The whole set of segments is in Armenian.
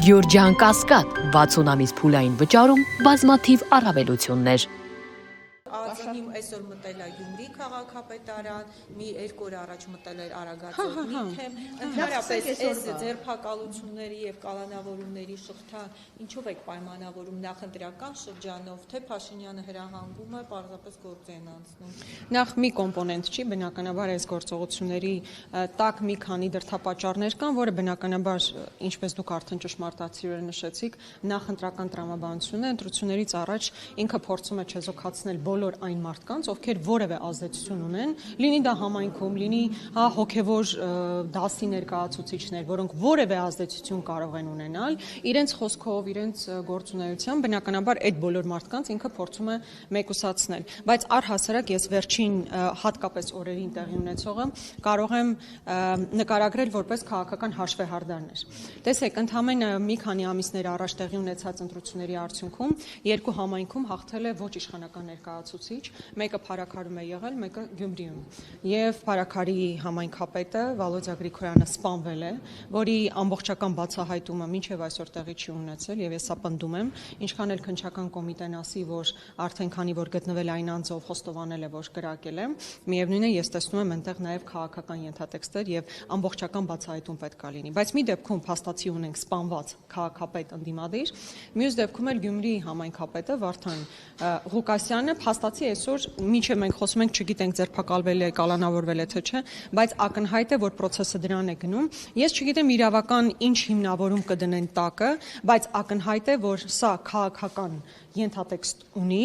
Գյորջյան Կասկադ 60 ամիս փուլային վճարում բազմաթիվ առավելություններ։ Ածնիմ այսօր մտել է Գյումրի քաղաքապետարան, մի 2 օր առաջ մտել էր Արագածով Միթեմ, ընդհանրապես այս ձերբակալությունների եւ կալանավորումների շղթան ինչով եք պայմանավորում նախընտրական շրջանով, թե Փաշինյանը հրահանգում է, պարզապես գործ են անցնում։ Նախ մի կոմպոնենտ չի, բնականաբար այս գործողությունների տակ մի քանի դրդապատճառներ կան, որը բնականաբար, ինչպես դուք արդեն ճշմարտացիորեն նշեցիք, նախընտրական տրամաբանությունն է, ընտրություններից առաջ ինքը փորձում է չեզոքացնել բոլոր այն մարդկանց, ովքեր որևէ ազդեցություն ունեն, լինի դա համայնքում, լինի հոգևոր դասի ներկայացուցիչներ, որոնք որևէ ազդեցություն կարող են ունենալ, իրենց խոսքով, իրենց գործունեությամբ, բնականաբար այդ բոլոր մարդկանց ինքը փորձում է մեկուսացնել, բայց առհասարակ ես վերջին հատկապես օրերին տեղի ունեցողը կարող եմ նկարագրել որպես քաղաքական հաշվեհարդարներ։ Տեսեք, ընդամենը մի քանի ամիսներ առաջ տեղի ունեցած ընտրությունների արդյունքում երկու համայնքում հաղթել է ոչ իշխանական ներկայացուցիչ, մեկը Փարաքարում է եղել, մեկը Գյումրիում։ Եվ Փարաքարի համայնքապետը Վալոդյա Գրիգորյանը սպանվել է, որի ամբողջական բացահայտումը մինչև այսօր տեղի չի ունեցել, եւ ես սա պնդում եմ, ինչքան էլ քննչական կոմիտեն ասի, որ արդեն քանի որ գտնվել է այն անձով խոստովանել է, որ կրակել է, միևնույն է, ես տեսնում եմ այնտեղ նաեւ քաղաքական ենթատեքստեր եւ ամբողջական բացահայտում պետք է լինի, բայց մի դեպքում փաստացի ունենք սպանված քաղաքապետ ընդդիմադիր, մյուս դեպքում էլ Գյումրիի համայնքապետը Վարդան Ղուկասյանը փաստացի այսօր մինչև մենք խոսում ենք, չգիտենք ձերբակալվել է, կալանավորվել է թե չէ, բայց ակնհայտ է, որ process-ը դրան է գնում։ Ես չգիտեմ իրավական ինչ հիմնավորում կդնեն տակը, բայց ակնհայտ է, որ սա քաղաքական ենթատեքստ ունի,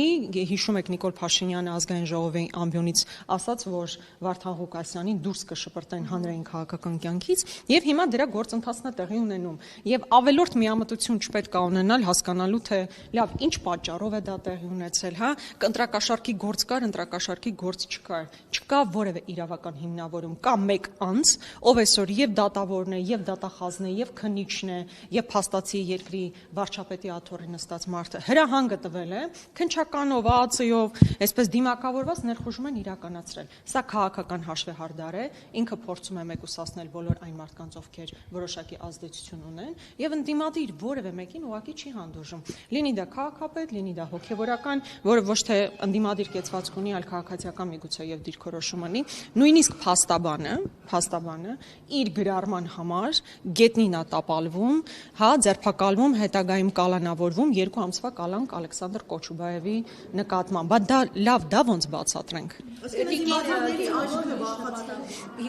հիշում եք Նիկոլ Փաշինյանը ազգային ժողովի ամբիոնից ասաց, որ Վարդան Ղուկասյանին դուրս կշպրտեն հանրային քաղաքական կյանքից, եւ հիմա դրա գործընթացն է տեղի ունենում։ Եվ ավելորդ միամտություն չպետք է ունենալ հասկանալու, թե լավ, ինչ պատճառով է դա տեղի ունեցել, հա, ընտրակաշարքի գործ կար, ընտրակաշարքի գործ չկար, չկա որևէ իրավական հիմնավորում, կա մեկ անձ, ով այսօր եւ դատավորն է, եւ դատախազն է, եւ քննիչն է, եւ փաստացի երկրի վարչապետի աթոռի նստած մարդը հրահանգ տվել է, քննչականով, ԱԱՑ-ով, այսպես դիմակավորված ներխուժում են իրականացրել։ Սա քաղաքական հաշվեհարդար է, ինքը փորձում է մեկուսացնել բոլոր այն մարդկանց, ովքեր որոշակի ազդեցություն ունեն, եւ ընդդիմադիր որևէ մեկին ուղղակի չի հանդուրժում։ Լինի դա քաղաքապետ, լինի դա հոգեվորական, որը ոչ թե ընդդիմադիր կեցվածք ունի, այլ քաղաքացիական միգուցե եւ դիրքորոշում ունի, նույնիսկ փաստաբանը իր գրառման համար գետնին է տապալվում, հա, ձերբակալվում, հետագայում կալանավորվում 2 ամսվա կալանք Ալեքսանդր Կոչուբաևի նկատմամբ։ Բայց դա լավ, դա ոնց բացատրենք։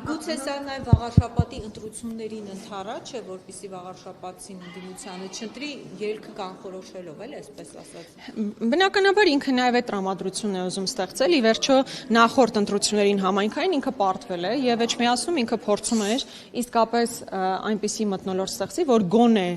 Գուցե սա նաև վաղարշապատի ընտրություններին ընդառաջ է, որպեսզի վաղարշապատին ընդդիմությանը չընտրի ելքը կանխորոշելով, էլ այսպես ասած։ Բնականաբար ինքը նաև այդ տրամադրությունն է ուզում ստեղծել, ի վերջո նախորդ ընտրություններին համայնքային ինքը պարտվել է եւ էջմիածնում ինքը փորձում էր իսկապես այնպիսի մթնոլորտ ստեղծի, որ գոնե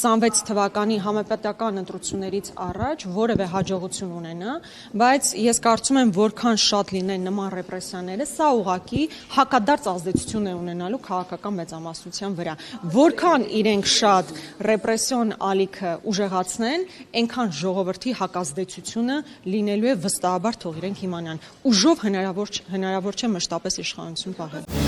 26 թվականի համապետական ընտրություններից առաջ որևէ հաջողություն ունենա, բայց ես կարծում եմ, որքան շատ լինեն նման ռեպրեսիաները, սա ուղղակի հակադարձ ազդեցություն է ունենալու քաղաքական մեծամասնության վրա։ Որքան իրենք շատ ռեպրեսիոն ալիքը ուժեղացնեն, այնքան ժողովրդի հակազդեցությունը լինելու է վստահաբար, թող իրենք իմանան։ Ուժով հնարավոր չէ մշտապես իշխանություն պահել։